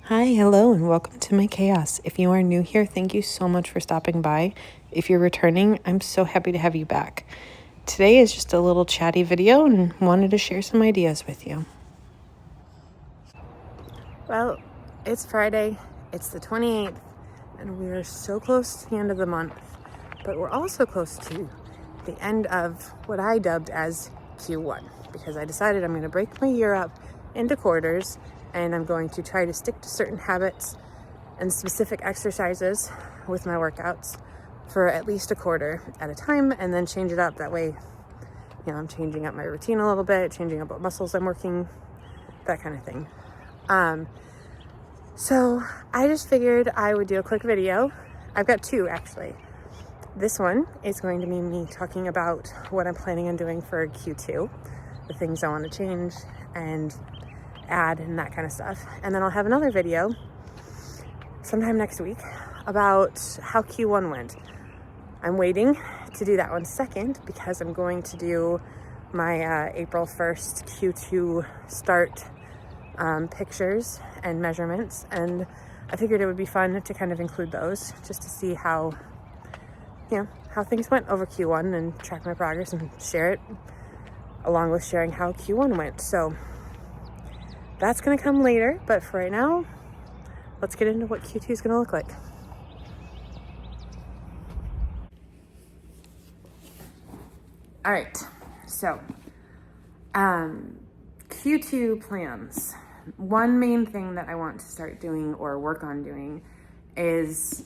Hi, hello, and welcome to my chaos. If you are new here, thank you so much for stopping by. If you're returning, I'm so happy to have you back. Today is just a little chatty video and wanted to share some ideas with you. Well, it's Friday, it's the 28th, and we are so close to the end of the month, but we're also close to the end of what I dubbed as Q1, because I decided I'm going to break my year up into quarters, and I'm going to try to stick to certain habits and specific exercises with my workouts for at least a quarter at a time, and then change it up. That way, I'm changing up my routine a little bit, changing up what muscles I'm working, that kind of thing. So I just figured I would do a quick video. I've got two actually. This one is going to be me talking about what I'm planning on doing for Q2, the things I want to change and add and that kind of stuff. And then I'll have another video sometime next week about how Q1 went. I'm waiting to do that one second because I'm going to do my April 1st Q2 start pictures and measurements, and I figured it would be fun to kind of include those just to see how things went over Q1 and track my progress and share it along with sharing how Q1 went. So that's going to come later, but for right now, let's get into what Q2 is going to look like. All right, so Q2 plans. One main thing that I want to start doing or work on doing is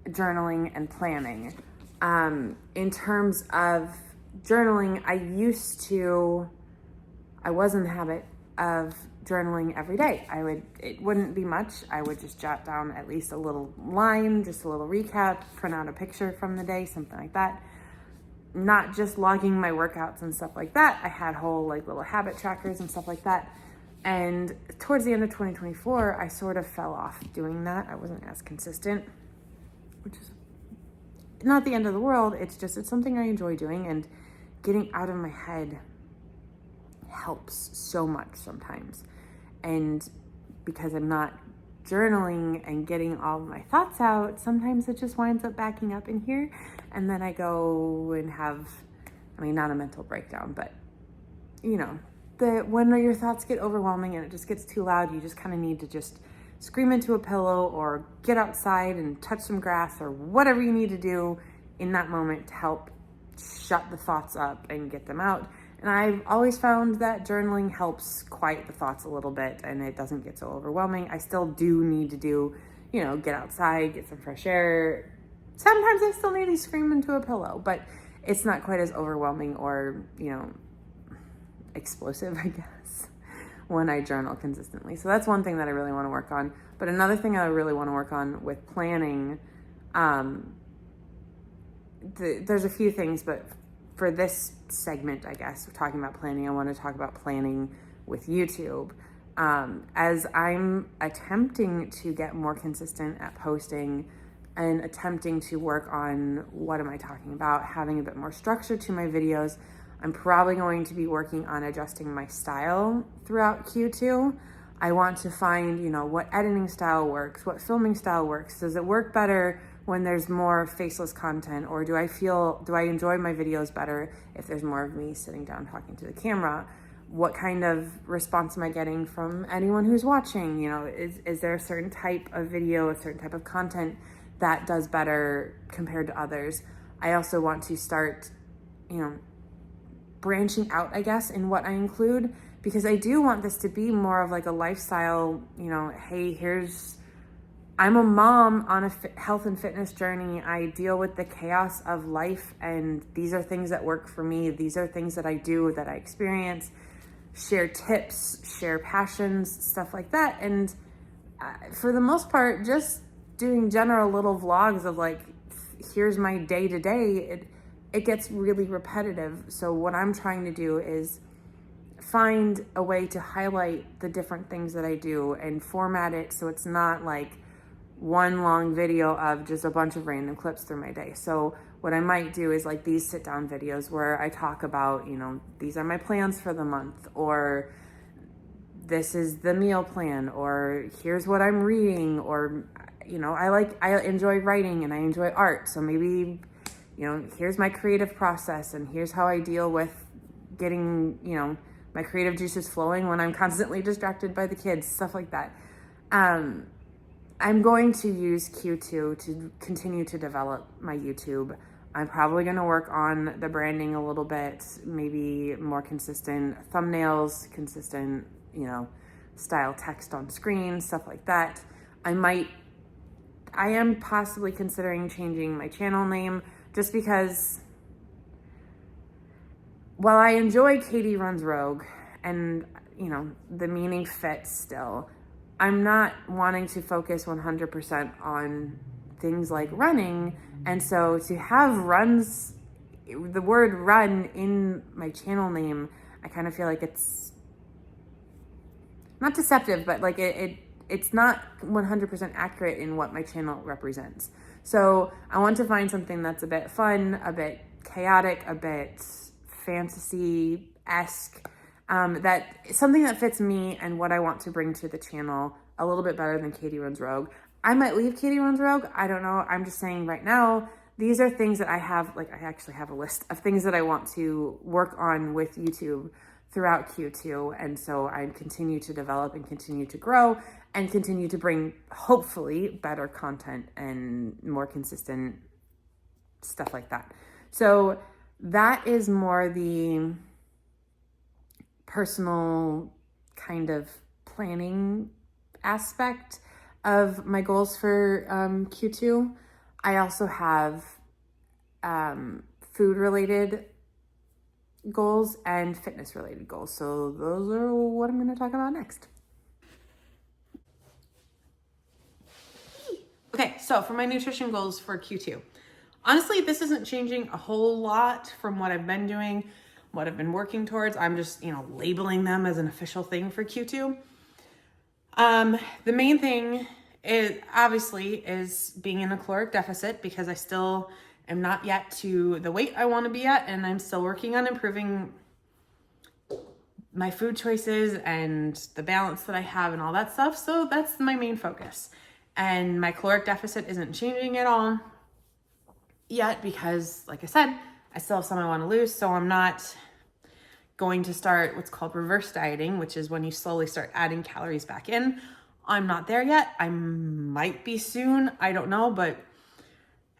journaling and planning. In terms of journaling, I was in the habit of journaling every day. It wouldn't be much. I would just jot down at least a little line, just a little recap, print out a picture from the day, something like that. Not just logging my workouts and stuff like that. I had whole little habit trackers and stuff like that. And towards the end of 2024, I sort of fell off doing that. I wasn't as consistent, which is not the end of the world. It's something I enjoy doing, and getting out of my head helps so much sometimes. And because I'm not journaling and getting all my thoughts out, sometimes it just winds up backing up in here, and then I go and have, not a mental breakdown, but when your thoughts get overwhelming and it just gets too loud, you just kind of need to just scream into a pillow or get outside and touch some grass or whatever you need to do in that moment to help shut the thoughts up and get them out. And I've always found that journaling helps quiet the thoughts a little bit and it doesn't get so overwhelming. I still do need to do, get outside, get some fresh air. Sometimes I still need to scream into a pillow, but it's not quite as overwhelming or, explosive, I guess, when I journal consistently. So that's one thing that I really want to work on. But another thing I really want to work on with planning, there's a few things, but for this segment, I guess, we're talking about planning, I want to talk about planning with YouTube. As I'm attempting to get more consistent at posting and attempting to work on what am I talking about, having a bit more structure to my videos, I'm probably going to be working on adjusting my style throughout Q2. I want to find, what editing style works, what filming style works. Does it work better when there's more faceless content, or do I enjoy my videos better if there's more of me sitting down talking to the camera? What kind of response am I getting from anyone who's watching? Is there a certain type of video, a certain type of content that does better compared to others? I also want to start, branching out, I guess, in what I include, because I do want this to be more of a lifestyle, hey, I'm a mom on a health and fitness journey. I deal with the chaos of life, and these are things that work for me. These are things that I do, that I experience, share tips, share passions, stuff like that. And for the most part, just doing general little vlogs of here's my day to day, it gets really repetitive. So what I'm trying to do is find a way to highlight the different things that I do and format it so it's not one long video of just a bunch of random clips through my day. So what I might do is these sit down videos where I talk about, these are my plans for the month, or this is the meal plan, or here's what I'm reading, or, I enjoy writing and I enjoy art. So maybe, here's my creative process and here's how I deal with getting, my creative juices flowing when I'm constantly distracted by the kids, stuff like that. I'm going to use Q2 to continue to develop my YouTube. I'm probably going to work on the branding a little bit, maybe more consistent thumbnails, consistent, style text on screen, stuff like that. I am possibly considering changing my channel name, just because while I enjoy Katie Runs Rogue and, the meaning fits still, I'm not wanting to focus 100% on things like running. And so to have runs, the word run in my channel name, I kind of feel like it's not deceptive, but like it's not 100% accurate in what my channel represents. So I want to find something that's a bit fun, a bit chaotic, a bit fantasy-esque, something that fits me and what I want to bring to the channel a little bit better than Katie Runs Rogue. I might leave Katie Runs Rogue. I don't know. I'm just saying right now, these are things that I have, I actually have a list of things that I want to work on with YouTube throughout Q2. And so I continue to develop and continue to grow and continue to bring, hopefully, better content and more consistent stuff like that. So that is more the personal kind of planning aspect of my goals for Q2. I also have food related goals and fitness related goals. So those are what I'm going to talk about next. Okay, so for my nutrition goals for Q2, honestly, this isn't changing a whole lot from what I've been doing, what I've been working towards. I'm just, labeling them as an official thing for Q2. The main thing is being in a caloric deficit, because I still am not yet to the weight I want to be at, and I'm still working on improving my food choices and the balance that I have and all that stuff. So that's my main focus. And my caloric deficit isn't changing at all yet, because like I said, I still have some I want to lose. So I'm not going to start what's called reverse dieting, which is when you slowly start adding calories back in. I'm not there yet. I might be soon. I don't know. But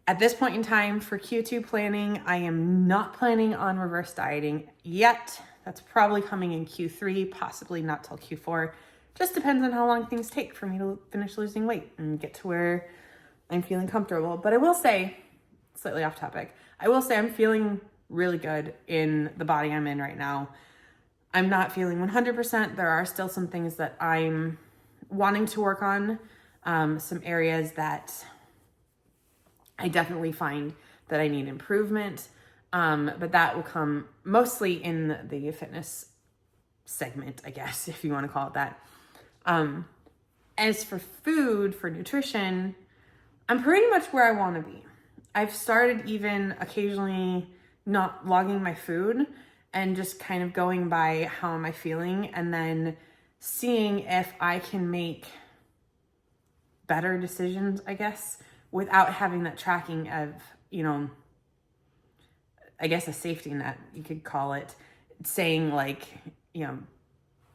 at this point in time for Q2 planning, I am not planning on reverse dieting yet. That's probably coming in Q3, possibly not till Q4. Just depends on how long things take for me to finish losing weight and get to where I'm feeling comfortable. But I will say, slightly off topic, I will say I'm feeling really good in the body I'm in right now. I'm not feeling 100%. There are still some things that I'm wanting to work on, some areas that I definitely find that I need improvement, but that will come mostly in the fitness segment, I guess, if you want to call it that. As for food, for nutrition, I'm pretty much where I want to be. I've started even occasionally not logging my food and just kind of going by how am I feeling, and then seeing if I can make better decisions, I guess, without having that tracking of, I guess a safety net, you could call it, saying like,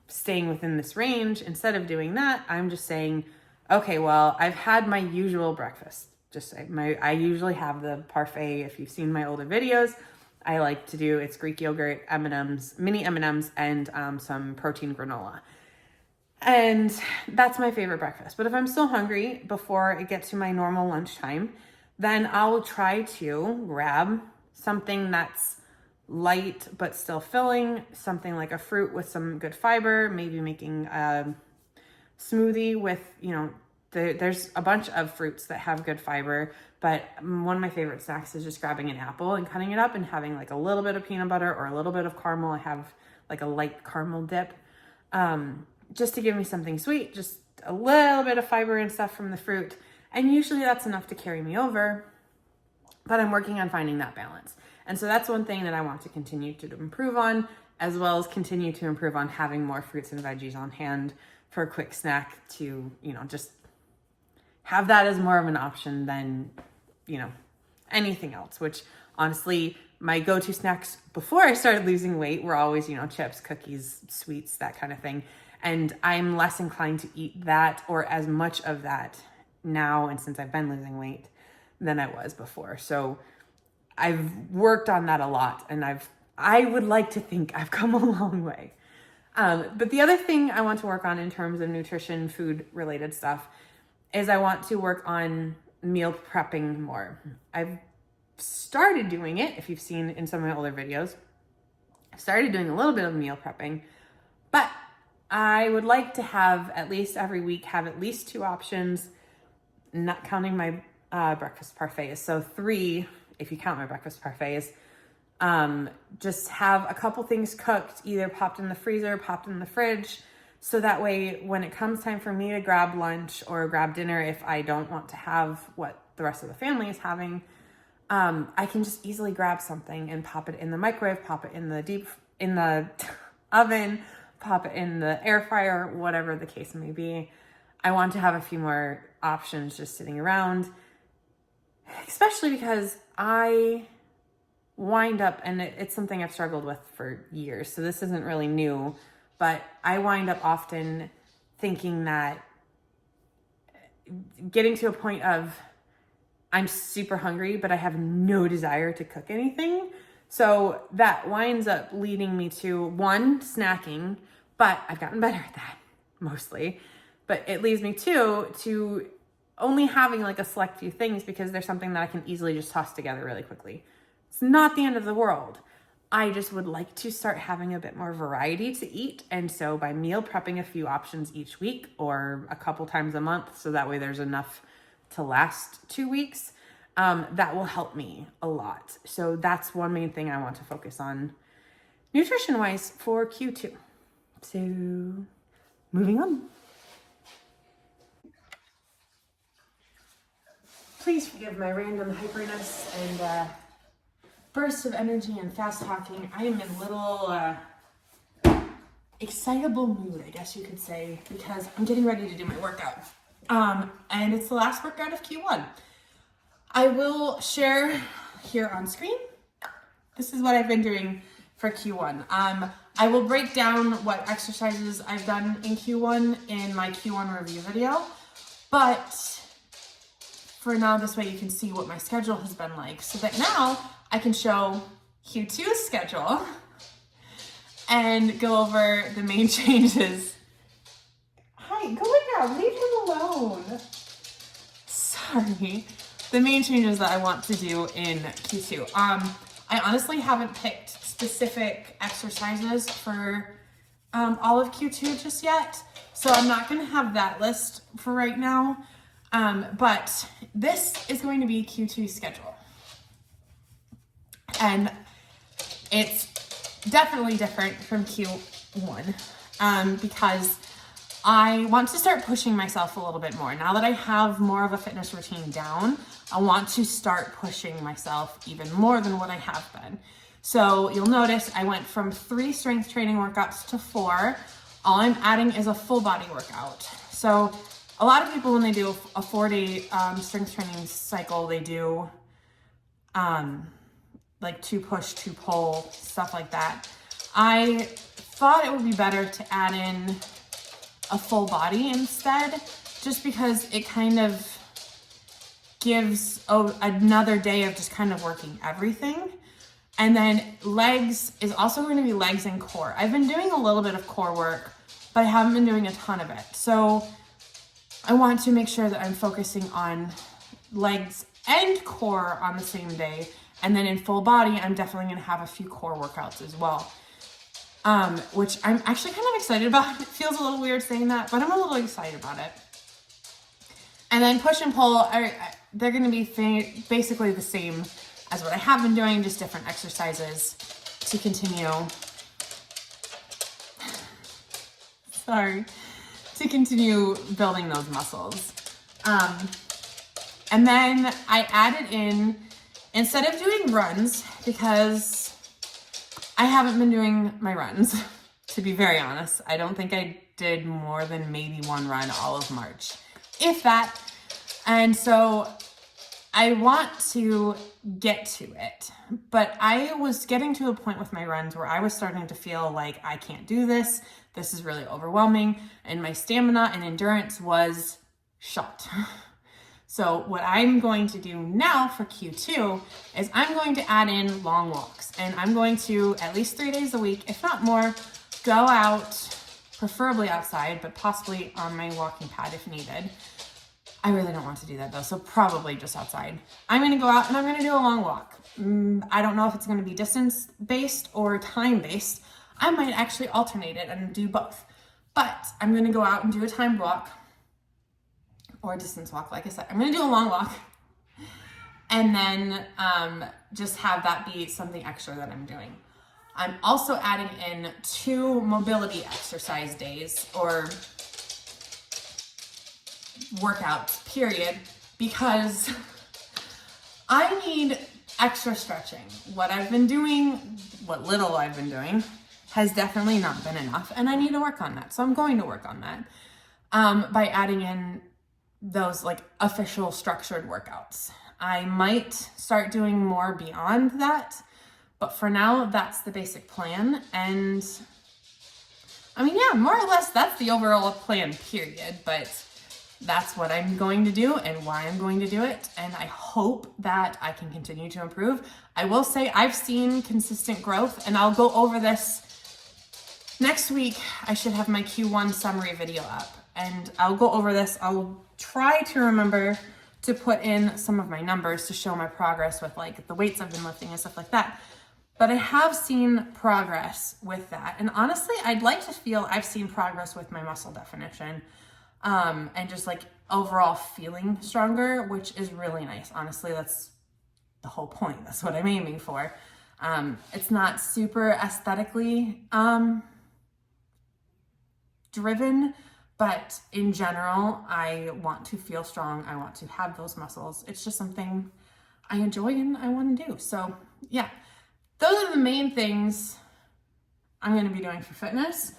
staying within this range. Instead of doing that, I'm just saying, okay, well, I've had my usual breakfast. I usually have the parfait. If you've seen my older videos, I like to do, it's Greek yogurt, M&Ms, mini M&Ms, and some protein granola. And that's my favorite breakfast. But if I'm still hungry before I get to my normal lunchtime, then I'll try to grab something that's light but still filling, something like a fruit with some good fiber, maybe making a smoothie with, there's a bunch of fruits that have good fiber, but one of my favorite snacks is just grabbing an apple and cutting it up and having like a little bit of peanut butter or a little bit of caramel. I have like a light caramel dip, just to give me something sweet, just a little bit of fiber and stuff from the fruit. And usually that's enough to carry me over, but I'm working on finding that balance. And so that's one thing that I want to continue to improve on, as well as continue to improve on having more fruits and veggies on hand for a quick snack to, just have that as more of an option than, anything else, which honestly, my go-to snacks before I started losing weight were always, chips, cookies, sweets, that kind of thing. And I'm less inclined to eat that or as much of that now, and since I've been losing weight, than I was before. So I've worked on that a lot, and I would like to think I've come a long way. But the other thing I want to work on in terms of nutrition, food related stuff, is I want to work on meal prepping more. I've started doing it, if you've seen in some of my older videos. I've started doing a little bit of meal prepping, but I would like to have at least every week, have at least 2 options, not counting my breakfast parfaits. So 3, if you count my breakfast parfaits. Just have a couple things cooked, either popped in the freezer, popped in the fridge. So that way, when it comes time for me to grab lunch or grab dinner, if I don't want to have what the rest of the family is having, I can just easily grab something and pop it in the microwave, pop it in the oven, pop it in the air fryer, whatever the case may be. I want to have a few more options just sitting around, especially because I wind up, and it's something I've struggled with for years, so this isn't really new, but I wind up often thinking that getting to a point of I'm super hungry, but I have no desire to cook anything. So that winds up leading me to 1, snacking, but I've gotten better at that mostly. But it leads me to only having like a select few things because there's something that I can easily just toss together really quickly. It's not the end of the world. I just would like to start having a bit more variety to eat. And so by meal prepping a few options each week or a couple times a month, so that way there's enough to last 2 weeks, that will help me a lot. So that's one main thing I want to focus on nutrition-wise for Q2. So moving on. Please forgive my random hyperness and burst of energy and fast talking. I am in a little excitable mood, I guess you could say, because I'm getting ready to do my workout. And it's the last workout of Q1. I will share here on screen. This is what I've been doing for Q1. I will break down what exercises I've done in Q1 in my Q1 review video, but for now, this way you can see what my schedule has been like, so that now I can show Q2's schedule and go over the main changes. Hi, go lay down, leave him alone. Sorry. The main changes that I want to do in Q2. I honestly haven't picked specific exercises for all of Q2 just yet, so I'm not gonna have that list for right now. But this is going to be Q2's schedule. And it's definitely different from Q1 because I want to start pushing myself a little bit more. Now that I have more of a fitness routine down, I want to start pushing myself even more than what I have been. So you'll notice I went from 3 strength training workouts to 4. All I'm adding is a full body workout. So a lot of people, when they do a 4-day strength training cycle, they do like 2 push, 2 pull, stuff like that. I thought it would be better to add in a full body instead, just because it kind of gives another day of just kind of working everything. And then legs is also going to be legs and core. I've been doing a little bit of core work, but I haven't been doing a ton of it. So I want to make sure that I'm focusing on legs and core on the same day. And then in full body, I'm definitely going to have a few core workouts as well, which I'm actually kind of excited about. It feels a little weird saying that, but I'm a little excited about it. And then push and pull, they're going to be basically the same as what I have been doing, just different exercises to continue. To continue building those muscles. And then I added in, instead of doing runs, because I haven't been doing my runs, to be very honest. I don't think I did more than maybe one run all of March, if that. And so I want to get to it, but I was getting to a point with my runs where I was starting to feel like I can't do this. This is really overwhelming, and my stamina and endurance was shot. So what I'm going to do now for Q2 is I'm going to add in long walks, and I'm going to, at least 3 days a week, if not more, go out, preferably outside, but possibly on my walking pad if needed. I really don't want to do that though, so probably just outside. I'm gonna go out and I'm gonna do a long walk. I don't know if it's gonna be distance-based or time-based. I might actually alternate it and do both. But I'm gonna go out and do a timed walk or a distance walk, like I said. I'm gonna do a long walk and then just have that be something extra that I'm doing. I'm also adding in 2 mobility exercise days or workouts, period, because I need extra stretching. What I've been doing, what little I've been doing, has definitely not been enough, and I need to work on that. So I'm going to work on that by adding in those like official structured workouts. I might start doing more beyond that, but for now, that's the basic plan. And I mean, yeah, more or less, that's the overall plan, period. But that's what I'm going to do and why I'm going to do it. And I hope that I can continue to improve. I will say I've seen consistent growth, and I'll go over this next week. I should have my Q1 summary video up, and I'll go over this. I'll try to remember to put in some of my numbers to show my progress with like the weights I've been lifting and stuff like that. But I have seen progress with that. And honestly, I'd like to feel I've seen progress with my muscle definition. And just like overall feeling stronger, which is really nice. Honestly, that's the whole point. That's what I'm aiming for. It's not super aesthetically driven, but in general, I want to feel strong. I want to have those muscles. It's just something I enjoy and I want to do. So yeah, those are the main things I'm going to be doing for fitness.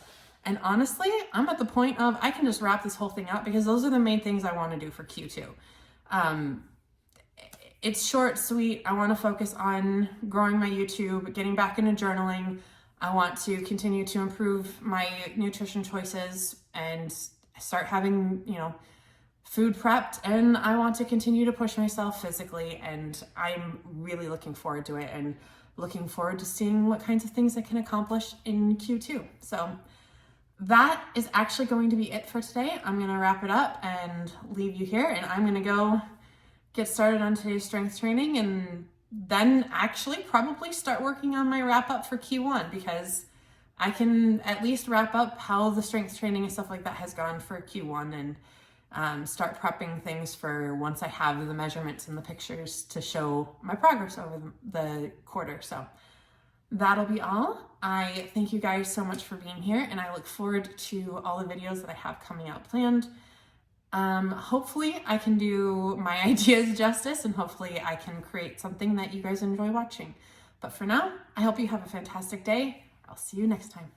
And honestly, I'm at the point of I can just wrap this whole thing up because those are the main things I want to do for Q2. It's short, sweet. I want to focus on growing my YouTube, getting back into journaling. I want to continue to improve my nutrition choices and start having, food prepped. And I want to continue to push myself physically. And I'm really looking forward to it and looking forward to seeing what kinds of things I can accomplish in Q2. So that is actually going to be it for today. I'm going to wrap it up and leave you here, and I'm going to go get started on today's strength training and then actually probably start working on my wrap up for Q1, because I can at least wrap up how the strength training and stuff like that has gone for Q1 and start prepping things for once I have the measurements and the pictures to show my progress over the quarter. So that'll be all. I thank you guys so much for being here, and I look forward to all the videos that I have coming out planned. Hopefully I can do my ideas justice, and hopefully I can create something that you guys enjoy watching. But for now, I hope you have a fantastic day. I'll see you next time.